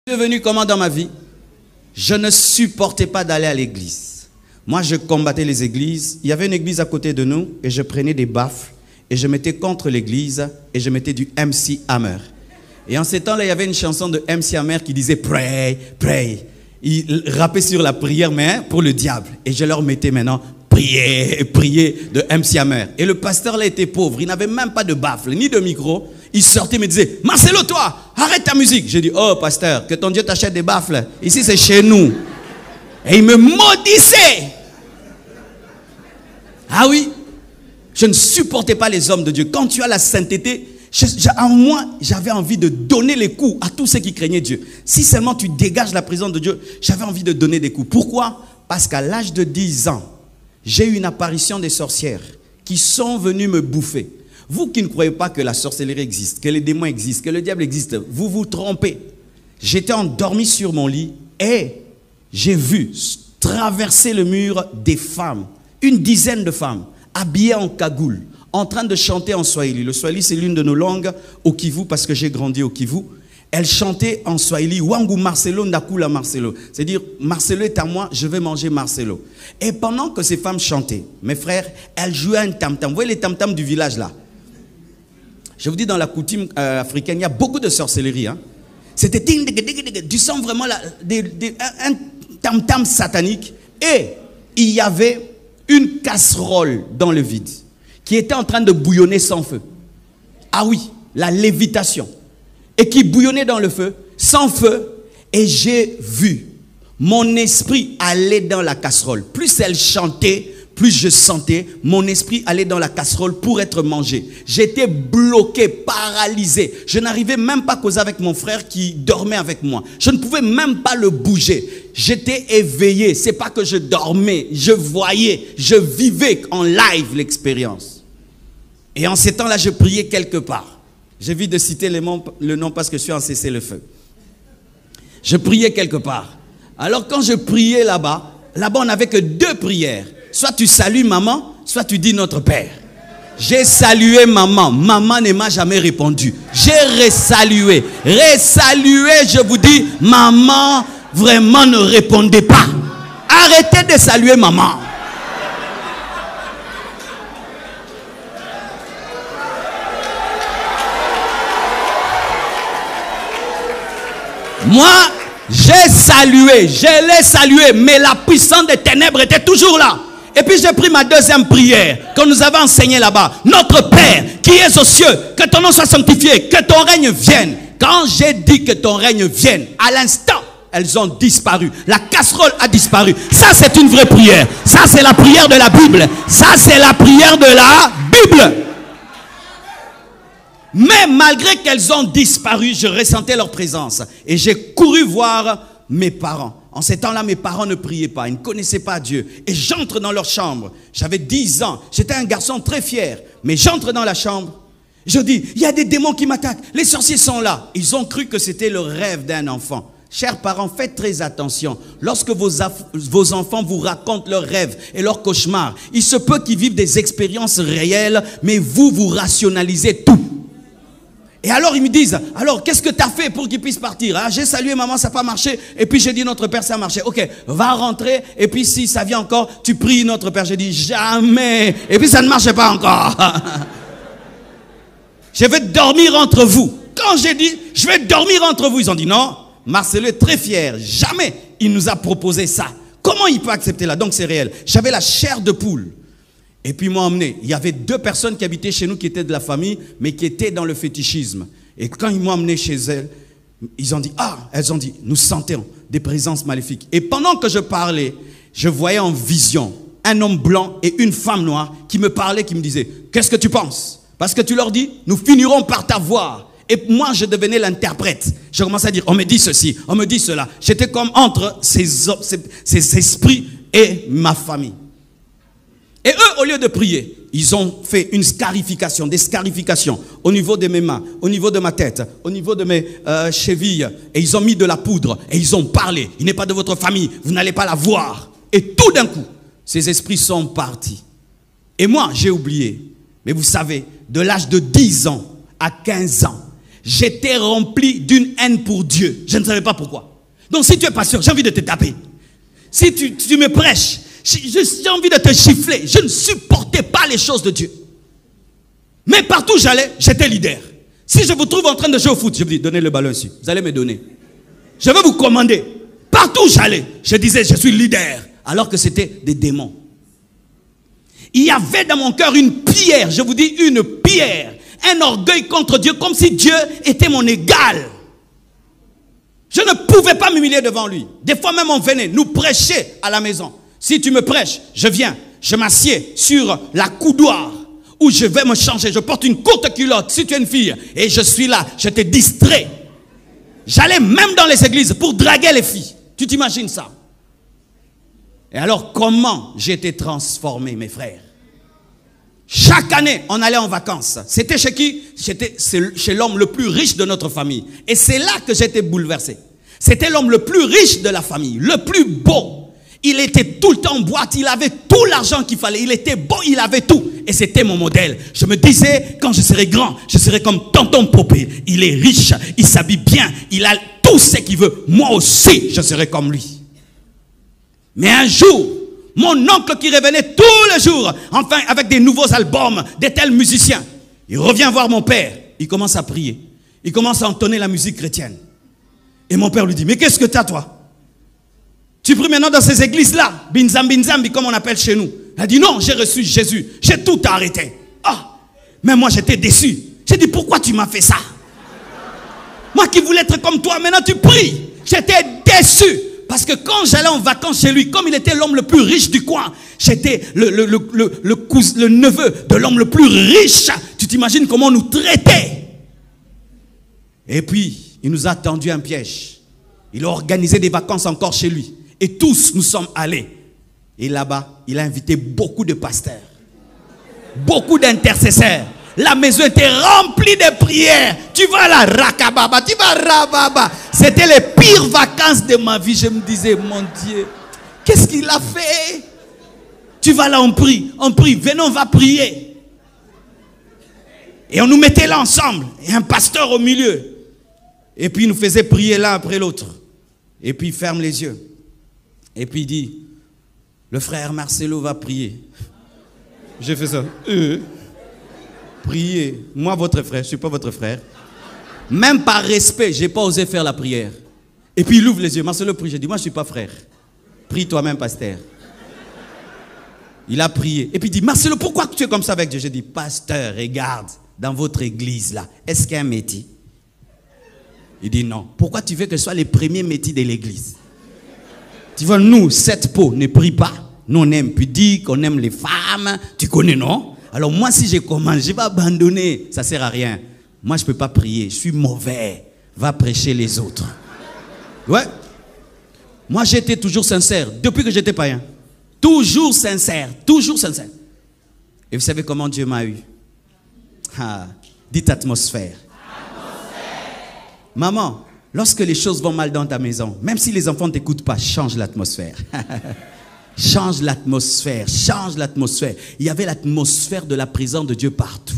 Devenu comment dans ma vie? Je ne supportais pas d'aller à l'église. Moi, je combattais les églises. Il y avait une église à côté de nous et je prenais des baffles et je mettais contre l'église et je mettais du MC Hammer. Et en ces temps-là, il y avait une chanson de MC Hammer qui disait « Pray, pray ». Il rappait sur la prière, mais pour le diable. Et je leur mettais maintenant « Priez, priez » de MC Hammer. Et le pasteur là était pauvre. Il n'avait même pas de baffle, ni de micro. Il sortait et me disait « Marcelo, toi, arrête ta musique ». J'ai dit « Oh, pasteur, que ton Dieu t'achète des baffles. Ici, c'est chez nous. » Et il me maudissait. Ah oui, je ne supportais pas les hommes de Dieu. Quand tu as la sainteté, en moi, j'avais envie de donner les coups à tous ceux qui craignaient Dieu. Si seulement tu dégages la présence de Dieu, j'avais envie de donner des coups. Pourquoi? Parce qu'à l'âge de 10 ans, j'ai eu une apparition des sorcières qui sont venues me bouffer. Vous qui ne croyez pas que la sorcellerie existe, que les démons existent, que le diable existe, vous vous trompez. J'étais endormi sur mon lit et j'ai vu traverser le mur des femmes, une dizaine de femmes, habillées en cagoule, en train de chanter en Swahili. Le Swahili, c'est l'une de nos langues au Kivu, parce que j'ai grandi au Kivu. Elles chantaient en Swahili, Wangu Marcelo, Nakula Marcelo. C'est-à-dire, Marcelo est à moi, je vais manger Marcelo. Et pendant que ces femmes chantaient, mes frères, elles jouaient un tam-tam. Vous voyez les tam-tams du village là? Je vous dis, dans la coutume africaine, il y a beaucoup de sorcellerie. Hein. C'était du sang vraiment là, un tam-tam satanique. Et il y avait une casserole dans le vide qui était en train de bouillonner sans feu. Ah oui, la lévitation. Et qui bouillonnait dans le feu, sans feu. Et j'ai vu mon esprit aller dans la casserole. Plus elle chantait, plus je sentais mon esprit aller dans la casserole pour être mangé. J'étais bloqué, paralysé. Je n'arrivais même pas à causer avec mon frère qui dormait avec moi. Je ne pouvais même pas le bouger. J'étais éveillé. C'est pas que je dormais, je voyais, je vivais en live l'expérience. Et en ces temps-là, je priais quelque part. J'évite de citer le nom parce que je suis en cessez-le-feu. Je priais quelque part. Alors quand je priais là-bas, on n'avait que 2 prières. Soit tu salues maman, soit tu dis notre Père. J'ai salué maman. Maman ne m'a jamais répondu. J'ai resalué. Resalué, je vous dis, maman vraiment ne répondait pas. Arrêtez de saluer maman. Moi, j'ai salué, je l'ai salué, mais la puissance des ténèbres était toujours là. Et puis j'ai pris ma deuxième prière, qu'on nous avait enseignée là-bas. Notre Père, qui es aux cieux, que ton nom soit sanctifié, que ton règne vienne. Quand j'ai dit que ton règne vienne, à l'instant, elles ont disparu. La casserole a disparu. Ça, c'est une vraie prière. Ça, c'est la prière de la Bible. Ça, c'est la prière de la Bible. Mais malgré qu'elles ont disparu, je ressentais leur présence. Et j'ai couru voir mes parents. En ces temps-là, mes parents ne priaient pas. Ils ne connaissaient pas Dieu. Et j'entre dans leur chambre. J'avais 10 ans. J'étais un garçon très fier. Mais j'entre dans la chambre. Je dis, il y a des démons qui m'attaquent. Les sorciers sont là. Ils ont cru que c'était le rêve d'un enfant. Chers parents, faites très attention. Lorsque vos enfants vous racontent leurs rêves et leurs cauchemars, il se peut qu'ils vivent des expériences réelles, mais vous rationalisez tout. Et alors ils me disent, alors qu'est-ce que tu as fait pour qu'ils puissent partir? Ah, j'ai salué maman, ça n'a pas marché. Et puis j'ai dit notre Père, ça a marché. Ok, va rentrer. Et puis si ça vient encore, tu pries notre Père. J'ai dit jamais. Et puis ça ne marchait pas encore. Je vais dormir entre vous. Quand j'ai dit, je vais dormir entre vous, ils ont dit non. Marcelo est très fier. Jamais il nous a proposé ça. Comment il peut accepter là? Donc c'est réel. J'avais la chair de poule. Et puis ils m'ont emmené. Il y avait 2 personnes qui habitaient chez nous qui étaient de la famille, mais qui étaient dans le fétichisme. Et quand ils m'ont emmené chez elles, elles ont dit, nous sentons des présences maléfiques. Et pendant que je parlais, je voyais en vision un homme blanc et une femme noire qui me parlaient, qui me disaient, qu'est-ce que tu penses? Parce que tu leur dis, nous finirons par t'avoir. Et moi, je devenais l'interprète. Je commençais à dire, on me dit ceci, on me dit cela. J'étais comme entre ces esprits et ma famille. Et eux, au lieu de prier, ils ont fait une scarification, des scarifications au niveau de mes mains, au niveau de ma tête, au niveau de mes chevilles. Et ils ont mis de la poudre et ils ont parlé. Il n'est pas de votre famille, vous n'allez pas la voir. Et tout d'un coup, ces esprits sont partis. Et moi, j'ai oublié. Mais vous savez, de l'âge de 10 ans à 15 ans, J'étais rempli d'une haine pour Dieu. Je ne savais pas pourquoi. Donc si tu es pasteur, j'ai envie de te taper. Si tu me prêches, j'ai envie de te gifler. Je ne supportais pas les choses de Dieu. Mais partout où j'allais, j'étais leader. Si je vous trouve en train de jouer au foot, je vous dis, donnez le ballon ici. Vous allez me donner. Je vais vous commander. Partout où j'allais, je disais, je suis leader. Alors que c'était des démons. Il y avait dans mon cœur une pierre, je vous dis une pierre. Un orgueil contre Dieu, comme si Dieu était mon égal. Je ne pouvais pas m'humilier devant lui. Des fois même on venait nous prêcher à la maison. Si tu me prêches, je viens, je m'assieds sur la coudoir où je vais me changer. Je porte une courte culotte si tu es une fille et je suis là, je te distrais. J'allais même dans les églises pour draguer les filles. Tu t'imagines ça? Et alors comment j'ai été transformé, mes frères? Chaque année, on allait en vacances. C'était chez qui? C'était chez l'homme le plus riche de notre famille. Et c'est là que j'étais bouleversé. C'était l'homme le plus riche de la famille, le plus beau. Il était tout le temps en boîte, il avait tout l'argent qu'il fallait. Il était beau, il avait tout. Et c'était mon modèle. Je me disais, quand je serai grand, je serai comme tonton Popé. Il est riche, il s'habille bien, il a tout ce qu'il veut. Moi aussi, je serai comme lui. Mais un jour, mon oncle qui revenait tous les jours, enfin avec des nouveaux albums, des tels musiciens, il revient voir mon père, il commence à prier, il commence à entonner la musique chrétienne. Et mon père lui dit, mais qu'est-ce que tu as toi? Tu pries maintenant dans ces églises-là, binzambi comme on appelle chez nous. Il a dit, non, j'ai reçu Jésus, j'ai tout arrêté. Ah, mais moi j'étais déçu. J'ai dit, pourquoi tu m'as fait ça? Moi qui voulais être comme toi, maintenant tu pries. J'étais déçu. Parce que quand j'allais en vacances chez lui, comme il était l'homme le plus riche du coin, j'étais le neveu de l'homme le plus riche. Tu t'imagines comment on nous traitait? Et puis, il nous a tendu un piège. Il a organisé des vacances encore chez lui. Et tous, nous sommes allés. Et là-bas, il a invité beaucoup de pasteurs. Beaucoup d'intercesseurs. La maison était remplie de prières. Tu vas là, rakababa, tu vas rababa. C'était les pires vacances de ma vie. Je me disais, mon Dieu, qu'est-ce qu'il a fait? Tu vas là, on prie, venez, on va prier. Et on nous mettait là ensemble. Et un pasteur au milieu. Et puis il nous faisait prier l'un après l'autre. Et puis il ferme les yeux. Et puis il dit, le frère Marcelo va prier. J'ai fait ça. Priez. Moi, votre frère, je ne suis pas votre frère. Même par respect, je n'ai pas osé faire la prière. Et puis il ouvre les yeux. Marcelo prie. J'ai dit, moi, je ne suis pas frère. Prie toi-même, pasteur. Il a prié. Et puis il dit, Marcelo, pourquoi tu es comme ça avec Dieu? J'ai dit, pasteur, regarde, dans votre église là, est-ce qu'il y a un métier? Il dit, non. Pourquoi tu veux que ce soit les premiers métiers de l'église? Tu vois, nous, cette peau ne prie pas. Nous, on aime pudique, on aime les femmes. Tu connais, non? Alors moi, si je commence, je vais abandonner. Ça ne sert à rien. Moi, je ne peux pas prier. Je suis mauvais. Va prêcher les autres. Ouais. Moi, j'étais toujours sincère. Depuis que j'étais païen. Toujours sincère. Toujours sincère. Et vous savez comment Dieu m'a eu? Ah, dites atmosphère. Maman, lorsque les choses vont mal dans ta maison, même si les enfants ne t'écoutent pas, change l'atmosphère. Change l'atmosphère, change l'atmosphère. Il y avait l'atmosphère de la présence de Dieu partout.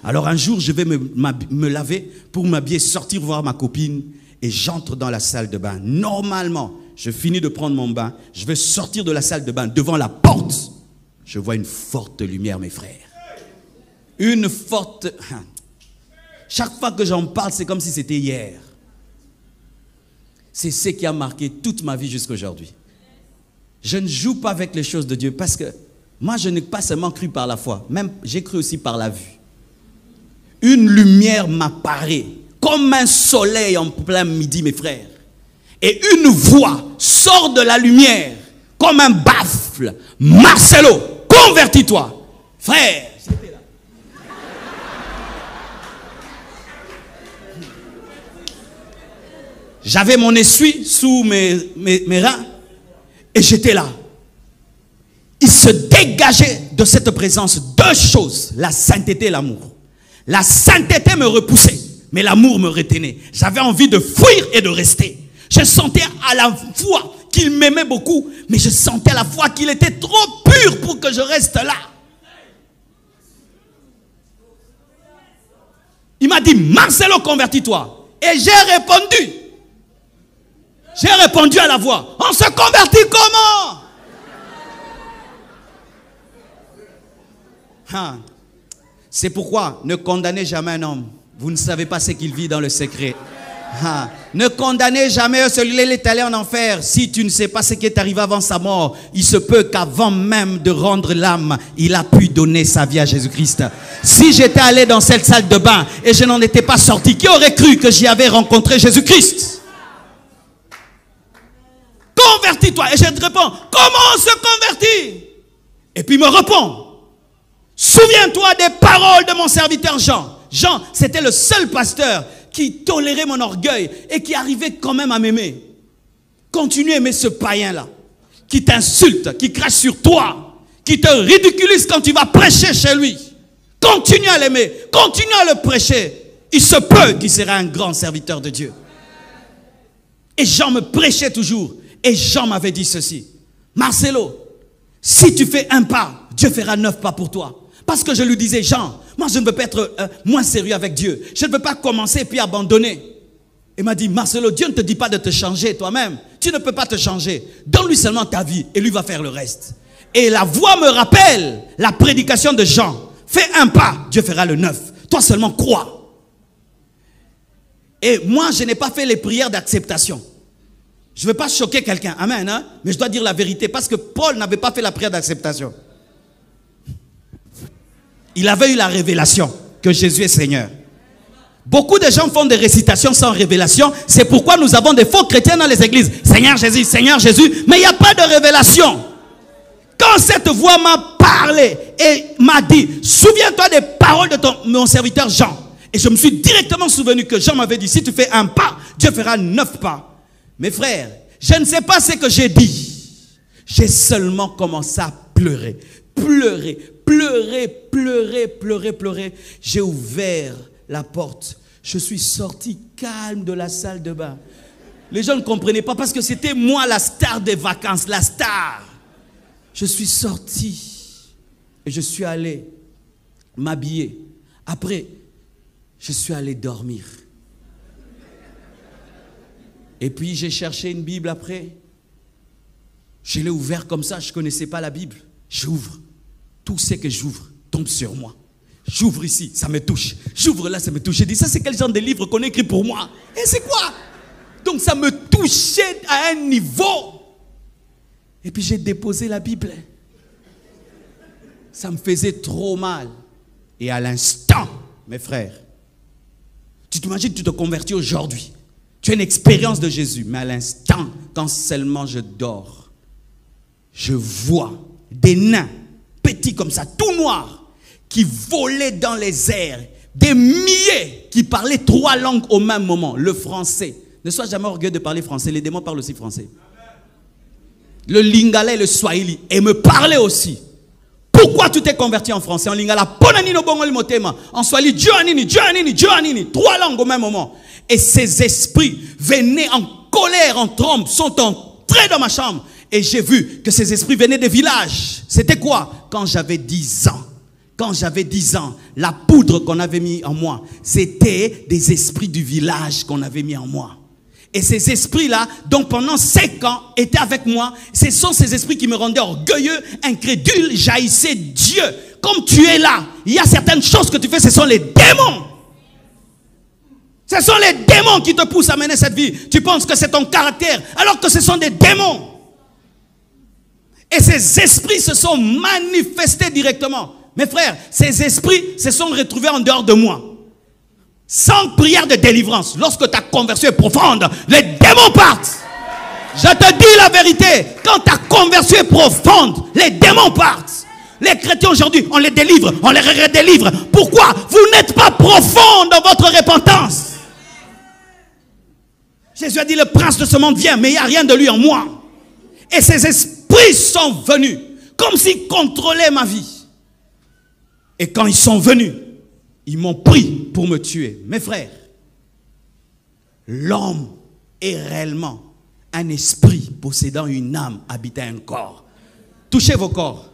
Alors un jour, je vais me laver pour m'habiller, sortir voir ma copine et j'entre dans la salle de bain. Normalement, je finis de prendre mon bain, je vais sortir de la salle de bain. Devant la porte, je vois une forte lumière, mes frères. Une forte... Chaque fois que j'en parle, c'est comme si c'était hier. C'est ce qui a marqué toute ma vie jusqu'à aujourd'hui. Je ne joue pas avec les choses de Dieu parce que moi, je n'ai pas seulement cru par la foi, même j'ai cru aussi par la vue. Une lumière m'apparaît comme un soleil en plein midi, mes frères. Et une voix sort de la lumière comme un baffle. Marcelo, convertis-toi. Frère, j'étais là. J'avais mon essuie sous mes reins. Et j'étais là. Il se dégageait de cette présence deux choses, la sainteté et l'amour. La sainteté me repoussait, mais l'amour me retenait. J'avais envie de fuir et de rester. Je sentais à la fois qu'il m'aimait beaucoup, mais je sentais à la fois qu'il était trop pur pour que je reste là. Il m'a dit, Marcelo, convertis-toi. Et j'ai répondu. J'ai répondu à la voix. On se convertit comment? C'est pourquoi ne condamnez jamais un homme. Vous ne savez pas ce qu'il vit dans le secret. Ne condamnez jamais celui-là, il est allé en enfer. Si tu ne sais pas ce qui est arrivé avant sa mort, il se peut qu'avant même de rendre l'âme, il a pu donner sa vie à Jésus-Christ. Si j'étais allé dans cette salle de bain et je n'en étais pas sorti, qui aurait cru que j'y avais rencontré Jésus-Christ? Convertis-toi. Et je te réponds, comment on se convertit? Et puis il me répond, souviens-toi des paroles de mon serviteur Jean. Jean, c'était le seul pasteur qui tolérait mon orgueil et qui arrivait quand même à m'aimer. Continue à aimer ce païen-là, qui t'insulte, qui crache sur toi, qui te ridiculise quand tu vas prêcher chez lui. Continue à l'aimer, continue à le prêcher. Il se peut qu'il sera un grand serviteur de Dieu. Et Jean me prêchait toujours. Et Jean m'avait dit ceci, Marcelo, si tu fais un pas, Dieu fera 9 pas pour toi. Parce que je lui disais, Jean, moi je ne veux pas être moins sérieux avec Dieu. Je ne veux pas commencer puis abandonner. Il m'a dit, Marcelo, Dieu ne te dit pas de te changer toi-même. Tu ne peux pas te changer. Donne-lui seulement ta vie et lui va faire le reste. Et la voix me rappelle la prédication de Jean. Fais un pas, Dieu fera le 9. Toi seulement crois. Et moi, je n'ai pas fait les prières d'acceptation. Je ne veux pas choquer quelqu'un, amen, hein? Mais je dois dire la vérité parce que Paul n'avait pas fait la prière d'acceptation. Il avait eu la révélation que Jésus est Seigneur. Beaucoup de gens font des récitations sans révélation. C'est pourquoi nous avons des faux chrétiens dans les églises. Seigneur Jésus, mais il n'y a pas de révélation. Quand cette voix m'a parlé et m'a dit, souviens-toi des paroles de mon serviteur Jean. Et je me suis directement souvenu que Jean m'avait dit, si tu fais un pas, Dieu fera 9 pas. Mes frères, je ne sais pas ce que j'ai dit. J'ai seulement commencé à pleurer. Pleurer. J'ai ouvert la porte. Je suis sorti calme de la salle de bain. Les gens ne comprenaient pas parce que c'était moi la star des vacances, la star. Je suis sorti et je suis allé m'habiller. Après, je suis allé dormir. Et puis j'ai cherché une Bible après. Je l'ai ouvert comme ça, je ne connaissais pas la Bible. J'ouvre. Tout ce que j'ouvre tombe sur moi. J'ouvre ici, ça me touche. J'ouvre là, ça me touche. J'ai dit, ça c'est quel genre de livre qu'on écrit pour moi? Et c'est quoi? Donc ça me touchait à un niveau. Et puis j'ai déposé la Bible. Ça me faisait trop mal. Et à l'instant, mes frères, tu t'imagines, tu te convertis aujourd'hui. Tu as une expérience de Jésus. Mais à l'instant, quand seulement je dors, je vois des nains, petits comme ça, tout noirs, qui volaient dans les airs. Des milliers qui parlaient 3 langues au même moment. Le français. Ne sois jamais orgueilleux de parler français. Les démons parlent aussi français. Le lingala et le swahili. Et me parlaient aussi. Pourquoi tu t'es converti en français? En lingala, en swahili, Joanini. 3 langues au même moment. Et ces esprits venaient en colère, en trombe, sont entrés dans ma chambre. Et j'ai vu que ces esprits venaient des villages. C'était quoi? Quand j'avais 10 ans. Quand j'avais 10 ans, la poudre qu'on avait mis en moi, c'était des esprits du village qu'on avait mis en moi. Et ces esprits-là, donc pendant 5 ans, étaient avec moi. Ce sont ces esprits qui me rendaient orgueilleux, incrédule, jaillissaient Dieu. Comme tu es là, il y a certaines choses que tu fais, ce sont les démons. Ce sont les démons qui te poussent à mener cette vie. Tu penses que c'est ton caractère, alors que ce sont des démons. Et ces esprits se sont manifestés directement. Mes frères, ces esprits se sont retrouvés en dehors de moi. Sans prière de délivrance. Lorsque ta conversion est profonde, les démons partent. Je te dis la vérité. Quand ta conversion est profonde, les démons partent. Les chrétiens aujourd'hui, on les délivre, on les redélivre. Pourquoi? Vous n'êtes pas profond dans votre repentance. Jésus a dit, le prince de ce monde vient, mais il n'y a rien de lui en moi. Et ces esprits sont venus, comme s'ils contrôlaient ma vie. Et quand ils sont venus, ils m'ont pris pour me tuer. Mes frères, l'homme est réellement un esprit possédant une âme habitant un corps. Touchez vos corps.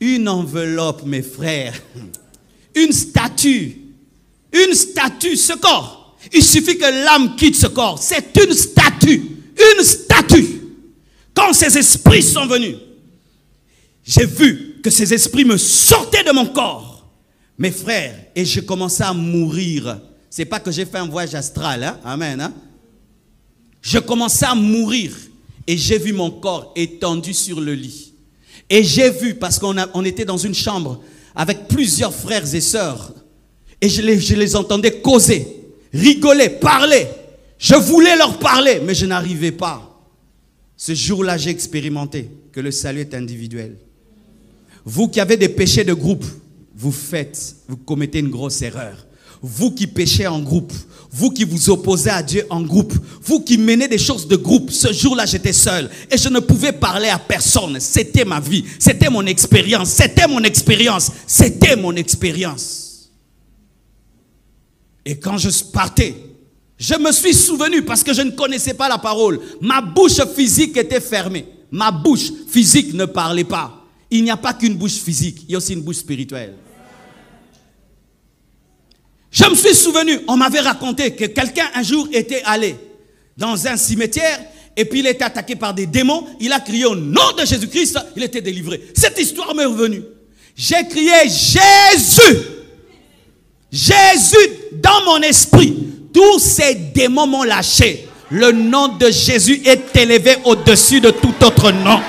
Une enveloppe, mes frères. Une statue. Une statue, ce corps. Il suffit que l'âme quitte ce corps. C'est une statue. Une statue. Quand ces esprits sont venus, j'ai vu que ces esprits me sortaient de mon corps. Mes frères, et je commençais à mourir. C'est pas que j'ai fait un voyage astral, hein? Amen. Hein? Je commençais à mourir. Et j'ai vu mon corps étendu sur le lit. Et j'ai vu, parce qu'on était dans une chambre avec plusieurs frères et sœurs. Et je les entendais causer, rigoler, parler. Je voulais leur parler, mais je n'arrivais pas. Ce jour-là, j'ai expérimenté que le salut est individuel. Vous qui avez des péchés de groupe, vous commettez une grosse erreur. Vous qui péchez en groupe, vous qui vous opposez à Dieu en groupe, vous qui menez des choses de groupe, ce jour-là, j'étais seul et je ne pouvais parler à personne. C'était ma vie, c'était mon expérience, c'était mon expérience, c'était mon expérience. Et quand je partais, je me suis souvenu parce que je ne connaissais pas la parole. Ma bouche physique était fermée. Ma bouche physique ne parlait pas. Il n'y a pas qu'une bouche physique, il y a aussi une bouche spirituelle. Je me suis souvenu, on m'avait raconté que quelqu'un un jour était allé dans un cimetière et puis il était attaqué par des démons. Il a crié au nom de Jésus-Christ, il était délivré. Cette histoire m'est revenue. J'ai crié Jésus. Jésus dans mon esprit. Tous ces démons m'ont lâché. Le nom de Jésus est élevé au-dessus de tout autre nom.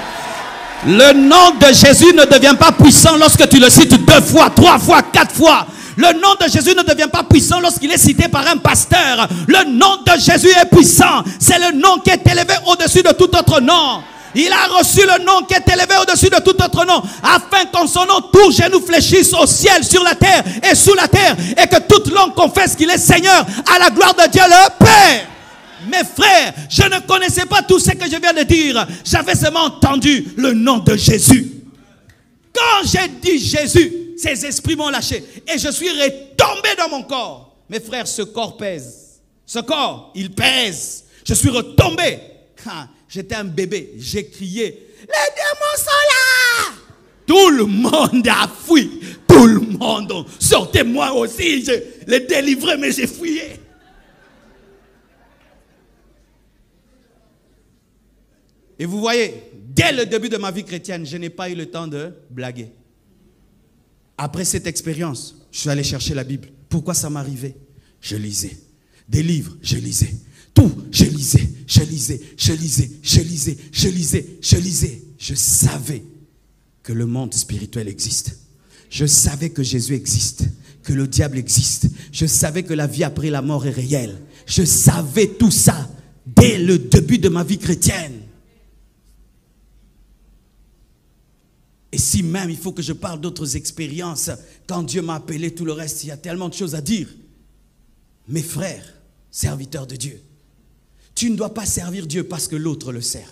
Le nom de Jésus ne devient pas puissant lorsque tu le cites 2 fois, 3 fois, 4 fois. Le nom de Jésus ne devient pas puissant lorsqu'il est cité par un pasteur. Le nom de Jésus est puissant. C'est le nom qui est élevé au-dessus de tout autre nom. Il a reçu le nom qui est élevé au-dessus de tout autre nom, afin qu'en son nom, tout genou fléchisse au ciel, sur la terre et sous la terre, et que toute langue confesse qu'il est Seigneur, à la gloire de Dieu le Père. Mes frères, je ne connaissais pas tout ce que je viens de dire. J'avais seulement entendu le nom de Jésus. Quand j'ai dit Jésus, ces esprits m'ont lâché et je suis retombé dans mon corps. Mes frères, ce corps pèse. Ce corps, il pèse. Je suis retombé. J'étais un bébé. J'ai crié, les démons sont là. Tout le monde a fui. Tout le monde. Sortez-moi aussi. Je les délivrais, mais j'ai fuyé. Et vous voyez, dès le début de ma vie chrétienne, je n'ai pas eu le temps de blaguer. Après cette expérience, je suis allé chercher la Bible. Pourquoi ça m'arrivait? Je lisais. Des livres, je lisais. Tout, je lisais, je lisais, je lisais, je lisais, je lisais, je lisais. Je savais que le monde spirituel existe. Je savais que Jésus existe, que le diable existe. Je savais que la vie après la mort est réelle. Je savais tout ça dès le début de ma vie chrétienne. Et si même il faut que je parle d'autres expériences, quand Dieu m'a appelé, tout le reste, il y a tellement de choses à dire. Mes frères, serviteurs de Dieu, tu ne dois pas servir Dieu parce que l'autre le sert.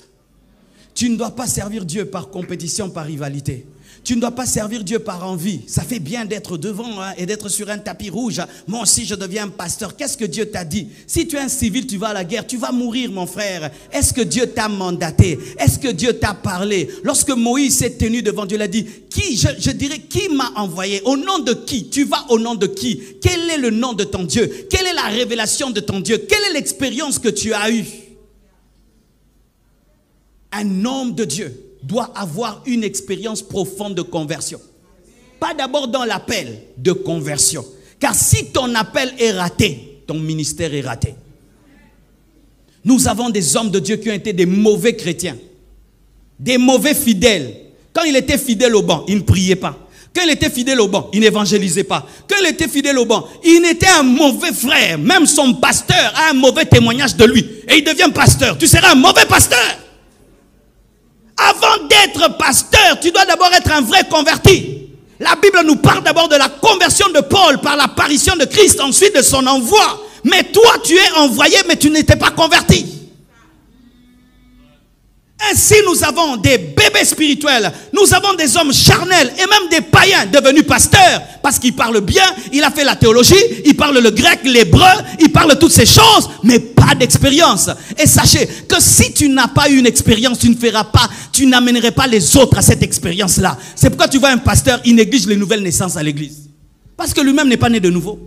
Tu ne dois pas servir Dieu par compétition, par rivalité. Tu ne dois pas servir Dieu par envie. Ça fait bien d'être devant et d'être sur un tapis rouge. Moi aussi, je deviens un pasteur. Qu'est-ce que Dieu t'a dit? Si tu es un civil, tu vas à la guerre, tu vas mourir, mon frère. Est-ce que Dieu t'a mandaté? Est-ce que Dieu t'a parlé? Lorsque Moïse s'est tenu devant Dieu, il a dit, je dirais, qui m'a envoyé? Au nom de qui? Tu vas au nom de qui? Quel est le nom de ton Dieu? Quelle est la révélation de ton Dieu? Quelle est l'expérience que tu as eue? Un homme de Dieu doit avoir une expérience profonde de conversion. Pas d'abord dans l'appel de conversion. Car si ton appel est raté, ton ministère est raté. Nous avons des hommes de Dieu qui ont été des mauvais chrétiens. Des mauvais fidèles. Quand il était fidèle au banc, il ne priait pas. Quand il était fidèle au banc, il n'évangélisait pas. Quand il était fidèle au banc, il était un mauvais frère. Même son pasteur a un mauvais témoignage de lui. Et il devient pasteur. Tu seras un mauvais pasteur. Avant d'être pasteur, tu dois d'abord être un vrai converti. La Bible nous parle d'abord de la conversion de Paul par l'apparition de Christ, ensuite de son envoi. Mais toi, tu es envoyé, mais tu n'étais pas converti. Ainsi, nous avons des bébés spirituels, nous avons des hommes charnels et même des païens devenus pasteurs parce qu'ils parlent bien, il a fait la théologie, il parle le grec, l'hébreu, il parle toutes ces choses, mais pas d'expérience. Et sachez que si tu n'as pas eu une expérience, tu ne feras pas, tu n'amènerais pas les autres à cette expérience-là. C'est pourquoi tu vois un pasteur, il néglige les nouvelles naissances à l'église. Parce que lui-même n'est pas né de nouveau.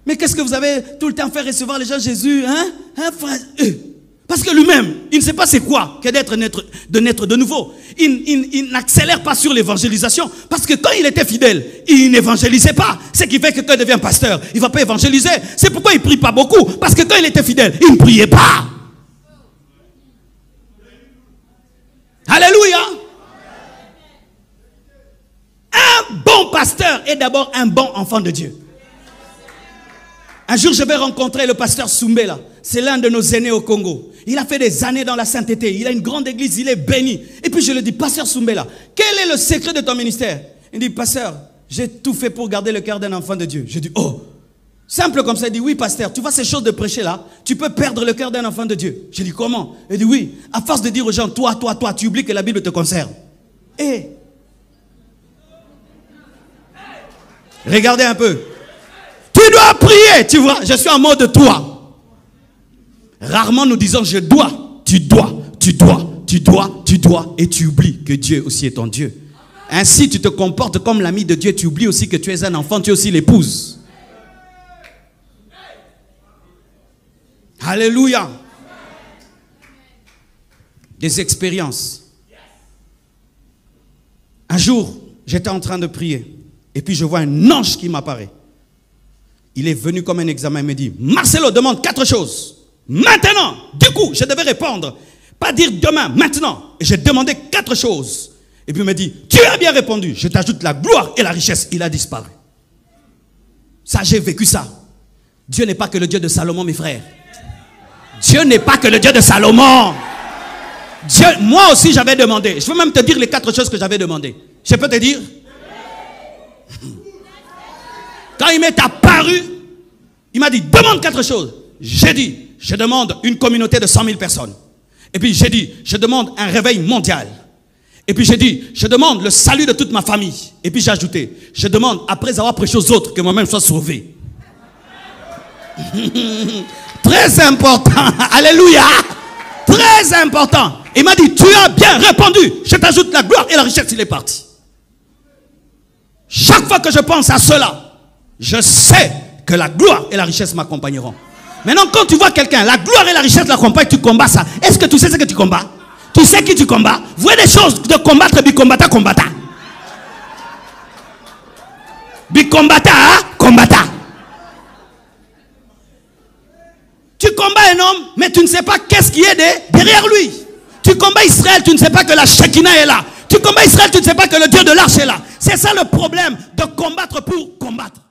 Mais qu'est-ce que vous avez tout le temps fait recevoir les gens Jésus, hein? Frère? Parce que lui-même, il ne sait pas c'est quoi que d'être naître de nouveau. Il n'accélère pas sur l'évangélisation. Parce que quand il était fidèle, il n'évangélisait pas. Ce qui fait que quand il devient pasteur, il ne va pas évangéliser. C'est pourquoi il ne prie pas beaucoup. Parce que quand il était fidèle, il ne priait pas. Alléluia. Un bon pasteur est d'abord un bon enfant de Dieu. Un jour, je vais rencontrer le pasteur Soumbé là. C'est l'un de nos aînés au Congo. Il a fait des années dans la sainteté. Il a une grande église, il est béni. Et puis je lui dis, pasteur Soumbé là, quel est le secret de ton ministère? Il dit, pasteur, j'ai tout fait pour garder le cœur d'un enfant de Dieu. Je dis, oh, simple comme ça. Il dit, oui pasteur, tu vois ces choses de prêcher là, tu peux perdre le cœur d'un enfant de Dieu. Je dis, comment? Il dit, oui, à force de dire aux gens, toi, tu oublies que la Bible te concerne. Et regardez un peu. Tu dois prier, tu vois, je suis en mode toi. Rarement nous disons je dois, tu dois, et tu oublies que Dieu aussi est ton Dieu. Ainsi tu te comportes comme l'ami de Dieu, tu oublies aussi que tu es un enfant, tu es aussi l'épouse. Alléluia. Des expériences. Un jour, j'étais en train de prier et puis je vois un ange qui m'apparaît. Il est venu comme un examen et me dit, Marcelo demande 4 choses. Maintenant, du coup, je devais répondre. Pas dire demain, maintenant. Et j'ai demandé 4 choses. Et puis il me dit, tu as bien répondu. Je t'ajoute la gloire et la richesse. Il a disparu. Ça, j'ai vécu ça. Dieu n'est pas que le Dieu de Salomon, mes frères. Dieu n'est pas que le Dieu de Salomon. Dieu, moi aussi, j'avais demandé. Je veux même te dire les 4 choses que j'avais demandé. Je peux te dire? Quand il m'est apparu, il m'a dit, demande 4 choses. J'ai dit, je demande une communauté de 100 000 personnes. Et puis j'ai dit, je demande un réveil mondial. Et puis j'ai dit, je demande le salut de toute ma famille. Et puis j'ai ajouté, je demande, après avoir prêché aux autres, que moi-même sois sauvé. Très important. Alléluia. Très important. Il m'a dit, tu as bien répondu. Je t'ajoute la gloire et la richesse. Il est parti. Chaque fois que je pense à cela, je sais que la gloire et la richesse m'accompagneront. Maintenant, quand tu vois quelqu'un, la gloire et la richesse l'accompagnent, tu combats ça. Est-ce que tu sais ce que tu combats? Tu sais qui tu combats? Vous voyez des choses de combattre, bicombatta, combatta. Bicombatta, combatta. Tu combats un homme, mais tu ne sais pas qu'est-ce qui est derrière lui. Tu combats Israël, tu ne sais pas que la Shekinah est là. Tu combats Israël, tu ne sais pas que le Dieu de l'arche est là. C'est ça le problème de combattre pour combattre.